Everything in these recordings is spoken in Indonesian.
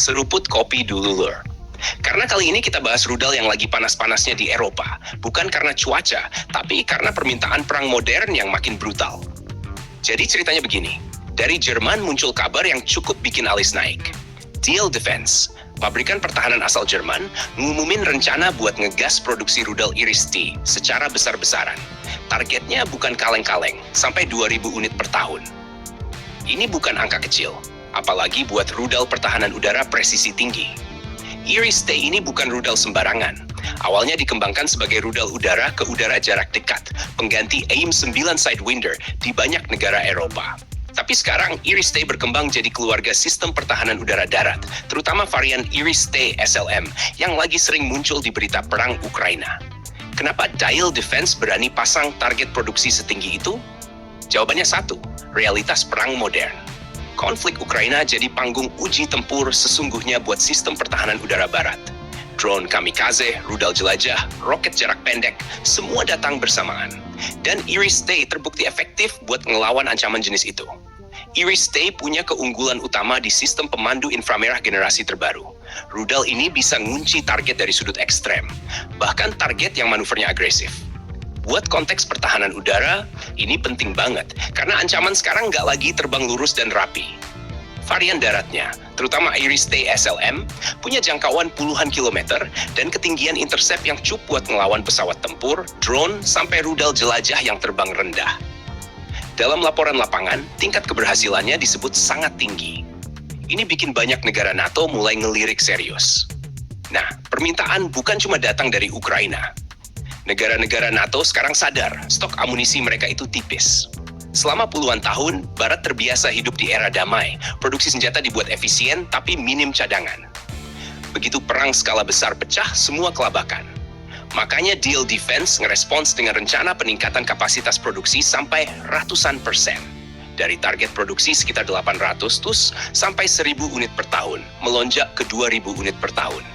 Seruput kopi dulu lur. Karena kali ini kita bahas rudal yang lagi panas-panasnya di Eropa. Bukan karena cuaca, tapi karena permintaan perang modern yang makin brutal. Jadi ceritanya begini. Dari Jerman muncul kabar yang cukup bikin alis naik. DL Defense, pabrikan pertahanan asal Jerman, ngumumin rencana buat ngegas produksi rudal Iris-T secara besar-besaran. Targetnya bukan kaleng-kaleng, sampai 2.000 unit per tahun. Ini bukan angka kecil, apalagi buat rudal pertahanan udara presisi tinggi. Iris-T ini bukan rudal sembarangan. Awalnya dikembangkan sebagai rudal udara ke udara jarak dekat, pengganti AIM-9 Sidewinder di banyak negara Eropa. Tapi sekarang Iris-T berkembang jadi keluarga sistem pertahanan udara darat, terutama varian Iris-T SLM yang lagi sering muncul di berita perang Ukraina. Kenapa DL Defense berani pasang target produksi setinggi itu? Jawabannya satu, realitas perang modern. Konflik Ukraina jadi panggung uji tempur sesungguhnya buat sistem pertahanan udara barat. Drone kamikaze, rudal jelajah, roket jarak pendek, semua datang bersamaan. Dan Iris-T terbukti efektif buat ngelawan ancaman jenis itu. Iris-T punya keunggulan utama di sistem pemandu inframerah generasi terbaru. Rudal ini bisa ngunci target dari sudut ekstrem, bahkan target yang manuvernya agresif. Buat konteks pertahanan udara, ini penting banget, karena ancaman sekarang nggak lagi terbang lurus dan rapi. Varian daratnya, terutama Iris-T SLM, punya jangkauan puluhan kilometer dan ketinggian intercept yang cukup buat ngelawan pesawat tempur, drone, sampai rudal jelajah yang terbang rendah. Dalam laporan lapangan, tingkat keberhasilannya disebut sangat tinggi. Ini bikin banyak negara NATO mulai ngelirik serius. Nah, permintaan bukan cuma datang dari Ukraina. Negara-negara NATO sekarang sadar stok amunisi mereka itu tipis. Selama puluhan tahun, Barat terbiasa hidup di era damai. Produksi senjata dibuat efisien tapi minim cadangan. Begitu perang skala besar pecah, semua kelabakan. Makanya DL Defense ngerespons dengan rencana peningkatan kapasitas produksi sampai ratusan persen. Dari target produksi sekitar 800 sampai 1.000 unit per tahun, melonjak ke 2.000 unit per tahun.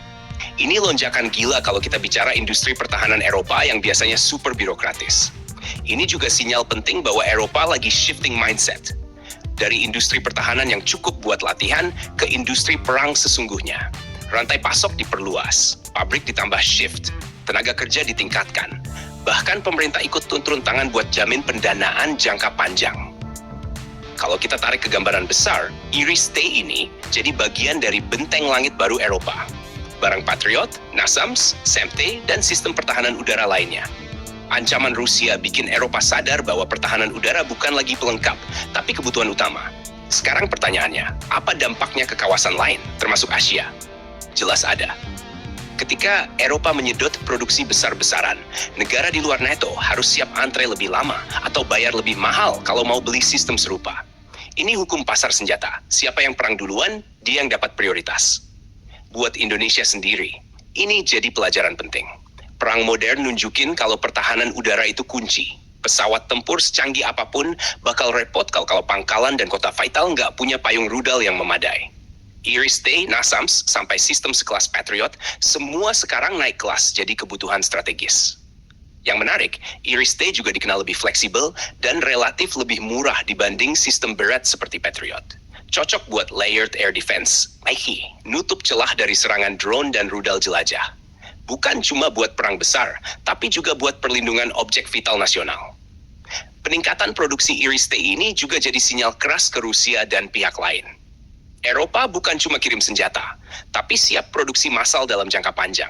Ini lonjakan gila kalau kita bicara industri pertahanan Eropa yang biasanya super birokratis. Ini juga sinyal penting bahwa Eropa lagi shifting mindset. Dari industri pertahanan yang cukup buat latihan ke industri perang sesungguhnya. Rantai pasok diperluas, pabrik ditambah shift, tenaga kerja ditingkatkan. Bahkan pemerintah ikut turun tangan buat jamin pendanaan jangka panjang. Kalau kita tarik ke gambaran besar, Iris-T ini jadi bagian dari benteng langit baru Eropa. Barang Patriot, NASAMS, SAM-T, dan sistem pertahanan udara lainnya. Ancaman Rusia bikin Eropa sadar bahwa pertahanan udara bukan lagi pelengkap, tapi kebutuhan utama. Sekarang pertanyaannya, apa dampaknya ke kawasan lain, termasuk Asia? Jelas ada. Ketika Eropa menyedot produksi besar-besaran, negara di luar NATO harus siap antre lebih lama atau bayar lebih mahal kalau mau beli sistem serupa. Ini hukum pasar senjata. Siapa yang perang duluan, dia yang dapat prioritas. Buat Indonesia sendiri, ini jadi pelajaran penting. Perang modern nunjukin kalau pertahanan udara itu kunci. Pesawat tempur secanggih apapun bakal repot kalau pangkalan dan kota vital nggak punya payung rudal yang memadai. Iris-T, NASAMS, sampai sistem sekelas Patriot, semua sekarang naik kelas jadi kebutuhan strategis. Yang menarik, Iris-T juga dikenal lebih fleksibel dan relatif lebih murah dibanding sistem berat seperti Patriot. Cocok buat layered air defense, LAIHI, nutup celah dari serangan drone dan rudal jelajah. Bukan cuma buat perang besar, tapi juga buat perlindungan objek vital nasional. Peningkatan produksi Iris-T ini juga jadi sinyal keras ke Rusia dan pihak lain. Eropa bukan cuma kirim senjata, tapi siap produksi massal dalam jangka panjang.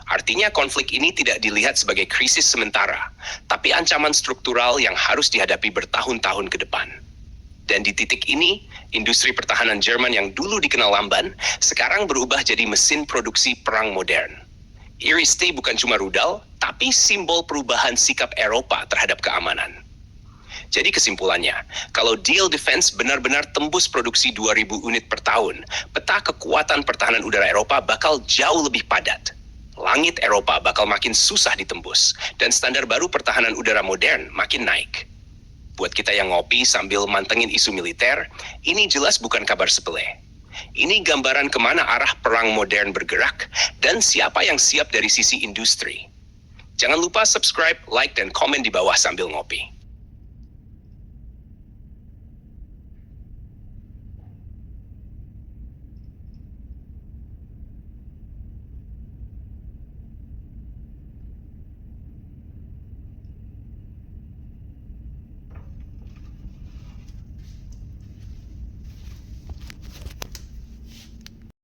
Artinya konflik ini tidak dilihat sebagai krisis sementara, tapi ancaman struktural yang harus dihadapi bertahun-tahun ke depan. Dan di titik ini, industri pertahanan Jerman yang dulu dikenal lamban, sekarang berubah jadi mesin produksi perang modern. Iris-T bukan cuma rudal, tapi simbol perubahan sikap Eropa terhadap keamanan. Jadi kesimpulannya, kalau DL Defense benar-benar tembus produksi 2.000 unit per tahun, peta kekuatan pertahanan udara Eropa bakal jauh lebih padat. Langit Eropa bakal makin susah ditembus, dan standar baru pertahanan udara modern makin naik. Buat kita yang ngopi sambil mantengin isu militer, ini jelas bukan kabar sepele. Ini gambaran kemana arah perang modern bergerak dan siapa yang siap dari sisi industri. Jangan lupa subscribe, like, dan komen di bawah sambil ngopi.